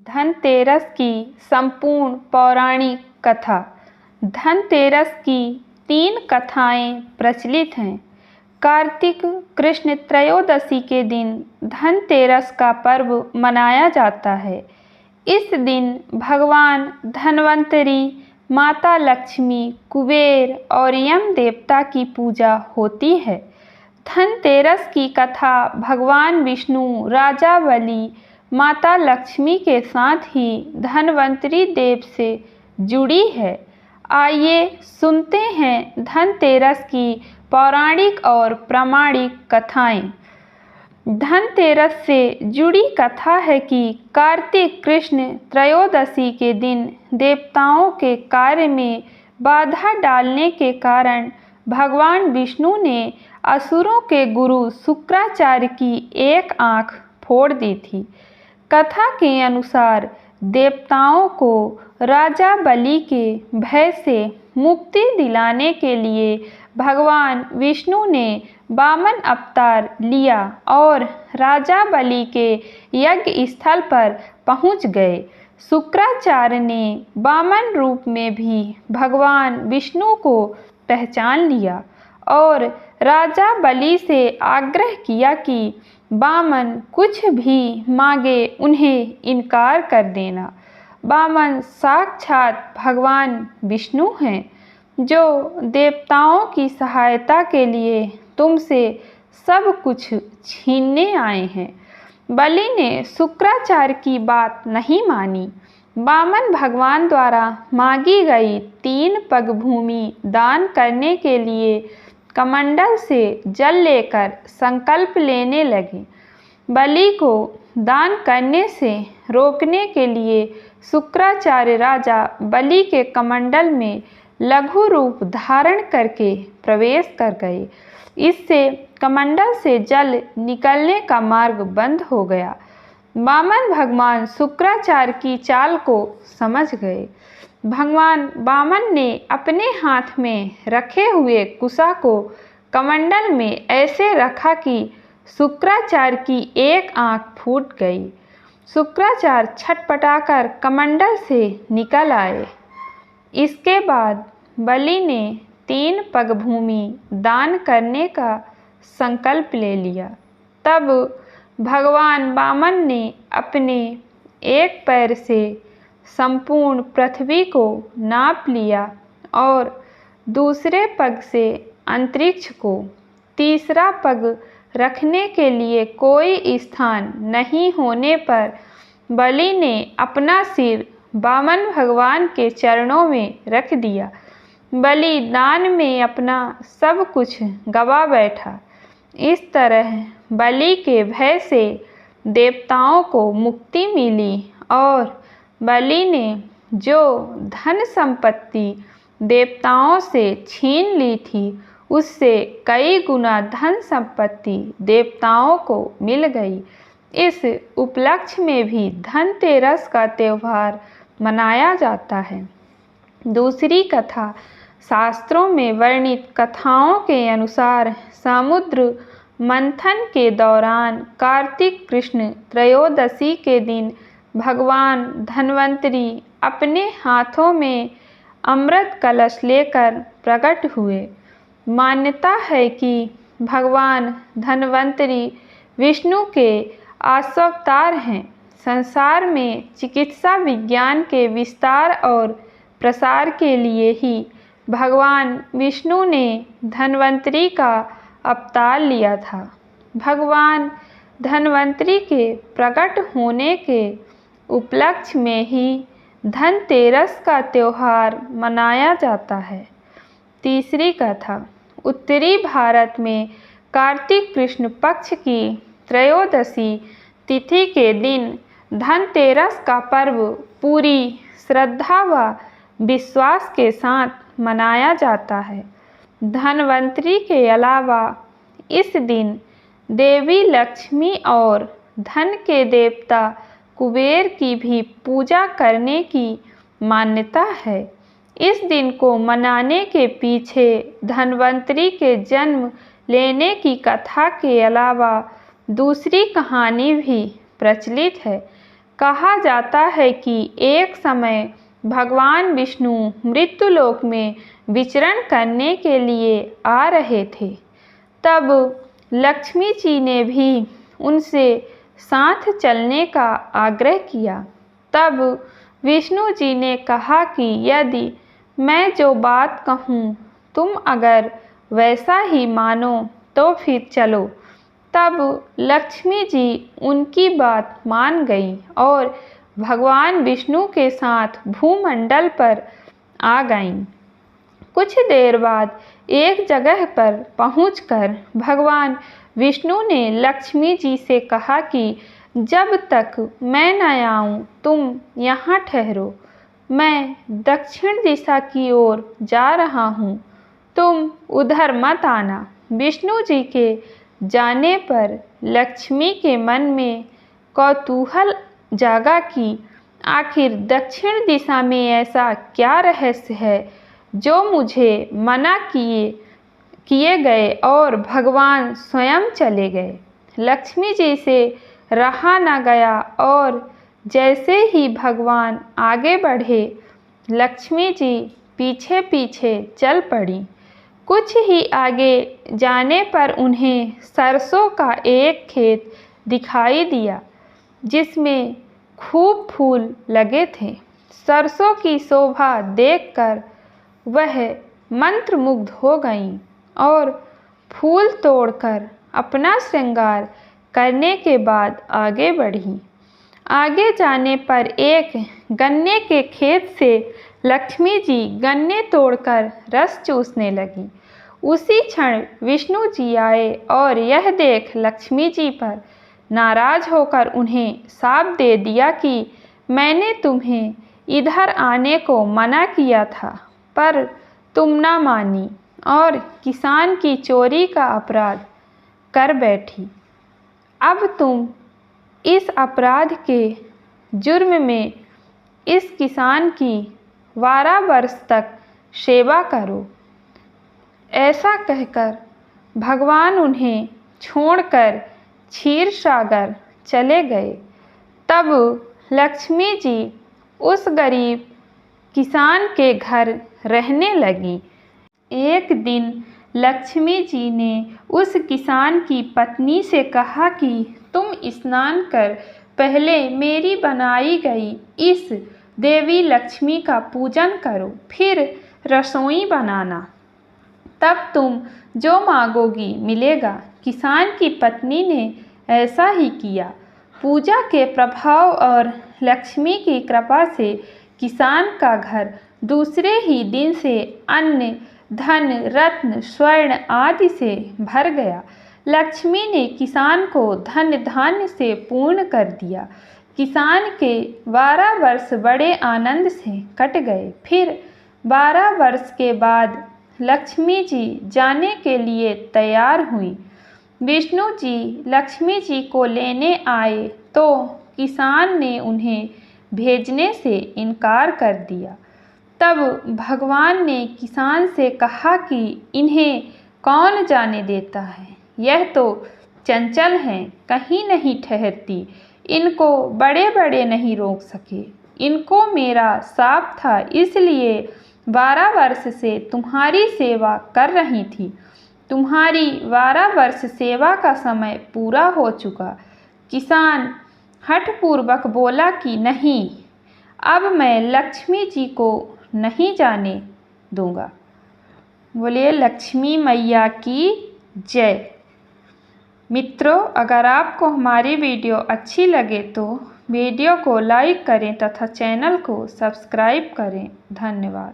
धनतेरस की संपूर्ण पौराणिक कथा। धनतेरस की 3 कथाएं प्रचलित हैं। कार्तिक कृष्ण त्रयोदशी के दिन धनतेरस का पर्व मनाया जाता है। इस दिन भगवान धन्वंतरी, माता लक्ष्मी, कुबेर और यम देवता की पूजा होती है। धनतेरस की कथा भगवान विष्णु, राजा बलि, माता लक्ष्मी के साथ ही धन्वंतरी देव से जुड़ी है। आइए सुनते हैं धनतेरस की पौराणिक और प्रामाणिक कथाएं। धनतेरस से जुड़ी कथा है कि कार्तिक कृष्ण त्रयोदशी के दिन देवताओं के कार्य में बाधा डालने के कारण भगवान विष्णु ने असुरों के गुरु शुक्राचार्य की एक आंख फोड़ दी थी। कथा के अनुसार देवताओं को राजा बलि के भय से मुक्ति दिलाने के लिए भगवान विष्णु ने वामन अवतार लिया और राजा बलि के यज्ञ स्थल पर पहुंच गए। शुक्राचार्य ने वामन रूप में भी भगवान विष्णु को पहचान लिया और राजा बलि से आग्रह किया कि वामन कुछ भी मांगे उन्हें इनकार कर देना। वामन साक्षात भगवान विष्णु हैं जो देवताओं की सहायता के लिए तुमसे सब कुछ छीनने आए हैं। बलि ने शुक्राचार्य की बात नहीं मानी। वामन भगवान द्वारा मांगी गई 3 पग भूमि दान करने के लिए कमंडल से जल लेकर संकल्प लेने लगे। बलि को दान करने से रोकने के लिए शुक्राचार्य राजा बलि के कमंडल में लघु रूप धारण करके प्रवेश कर गए। इससे कमंडल से जल निकलने का मार्ग बंद हो गया। वामन भगवान शुक्राचार्य की चाल को समझ गए। भगवान वामन ने अपने हाथ में रखे हुए कुशा को कमंडल में ऐसे रखा कि शुक्राचार्य की एक आंख फूट गई। शुक्राचार्य छटपटाकर कमंडल से निकल आए। इसके बाद बलि ने 3 पग भूमि दान करने का संकल्प ले लिया। तब भगवान वामन ने अपने एक पैर से संपूर्ण पृथ्वी को नाप लिया और दूसरे पग से अंतरिक्ष को। तीसरा पग रखने के लिए कोई स्थान नहीं होने पर बलि ने अपना सिर वामन भगवान के चरणों में रख दिया। बलि दान में अपना सब कुछ गवा बैठा। इस तरह बलि के भय से देवताओं को मुक्ति मिली और बलि ने जो धन संपत्ति देवताओं से छीन ली थी उससे कई गुना धन संपत्ति देवताओं को मिल गई। इस उपलक्ष्य में भी धनतेरस का त्यौहार मनाया जाता है। दूसरी कथा शास्त्रों में वर्णित कथाओं के अनुसार समुद्र मंथन के दौरान कार्तिक कृष्ण त्रयोदशी के दिन भगवान धन्वंतरी अपने हाथों में अमृत कलश लेकर प्रकट हुए। मान्यता है कि भगवान धन्वंतरी विष्णु के आश्वतार हैं। संसार में चिकित्सा विज्ञान के विस्तार और प्रसार के लिए ही भगवान विष्णु ने धन्वंतरी का अवतार लिया था। भगवान धन्वंतरी के प्रकट होने के उपलक्ष्य में ही धनतेरस का त्यौहार मनाया जाता है। तीसरी कथा उत्तरी भारत में कार्तिक कृष्ण पक्ष की त्रयोदशी तिथि के दिन धनतेरस का पर्व पूरी श्रद्धा व विश्वास के साथ मनाया जाता है। धन्वंतरी के अलावा इस दिन देवी लक्ष्मी और धन के देवता कुबेर की भी पूजा करने की मान्यता है। इस दिन को मनाने के पीछे धन्वंतरी के जन्म लेने की कथा के अलावा दूसरी कहानी भी प्रचलित है। कहा जाता है कि एक समय भगवान विष्णु मृत्युलोक में विचरण करने के लिए आ रहे थे। तब लक्ष्मी जी ने भी उनसे साथ चलने का आग्रह किया। तब विष्णु जी ने कहा कि यदि मैं जो बात कहूँ तुम अगर वैसा ही मानो तो फिर चलो। तब लक्ष्मी जी उनकी बात मान गईं और भगवान विष्णु के साथ भूमंडल पर आ गईं। कुछ देर बाद एक जगह पर पहुंचकर भगवान विष्णु ने लक्ष्मी जी से कहा कि जब तक मैं न आऊं तुम यहाँ ठहरो। मैं दक्षिण दिशा की ओर जा रहा हूँ, तुम उधर मत आना। विष्णु जी के जाने पर लक्ष्मी के मन में कौतूहल जागा कि आखिर दक्षिण दिशा में ऐसा क्या रहस्य है जो मुझे मना किए गए और भगवान स्वयं चले गए। लक्ष्मी जी से रहा न गया और जैसे ही भगवान आगे बढ़े लक्ष्मी जी पीछे पीछे चल पड़ी। कुछ ही आगे जाने पर उन्हें सरसों का एक खेत दिखाई दिया जिसमें खूब फूल लगे थे। सरसों की शोभा देखकर वह मंत्रमुग्ध हो गईं और फूल तोड़कर अपना श्रृंगार करने के बाद आगे बढ़ीं। आगे जाने पर एक गन्ने के खेत से लक्ष्मी जी गन्ने तोड़कर रस चूसने लगीं। उसी क्षण विष्णु जी आए और यह देख लक्ष्मी जी पर नाराज होकर उन्हें शाप दे दिया कि मैंने तुम्हें इधर आने को मना किया था पर तुम ना मानी और किसान की चोरी का अपराध कर बैठी। अब तुम इस अपराध के जुर्म में इस किसान की 12 वर्ष तक सेवा करो। ऐसा कहकर भगवान उन्हें छोड़कर क्षीर सागर चले गए। तब लक्ष्मी जी उस गरीब किसान के घर रहने लगी। एक दिन लक्ष्मी जी ने उस किसान की पत्नी से कहा कि तुम स्नान कर पहले मेरी बनाई गई इस देवी लक्ष्मी का पूजन करो, फिर रसोई बनाना, तब तुम जो मांगोगी मिलेगा। किसान की पत्नी ने ऐसा ही किया। पूजा के प्रभाव और लक्ष्मी की कृपा से किसान का घर दूसरे ही दिन से अन्न, धन, रत्न, स्वर्ण आदि से भर गया। लक्ष्मी ने किसान को धन धान्य से पूर्ण कर दिया। किसान के 12 वर्ष बड़े आनंद से कट गए। फिर 12 वर्ष के बाद लक्ष्मी जी जाने के लिए तैयार हुई। विष्णु जी लक्ष्मी जी को लेने आए तो किसान ने उन्हें भेजने से इनकार कर दिया। तब भगवान ने किसान से कहा कि इन्हें कौन जाने देता है, यह तो चंचल हैं, कहीं नहीं ठहरती, इनको बड़े बड़े नहीं रोक सके। इनको मेरा शाप था, इसलिए 12 वर्ष से तुम्हारी सेवा कर रही थी। तुम्हारी 12 वर्ष सेवा का समय पूरा हो चुका। किसान हठपूर्वक बोला कि नहीं, अब मैं लक्ष्मी जी को नहीं जाने दूंगा। बोलिए लक्ष्मी मैया की जय। मित्रों, अगर आपको हमारी वीडियो अच्छी लगे तो वीडियो को लाइक करें तथा चैनल को सब्सक्राइब करें। धन्यवाद।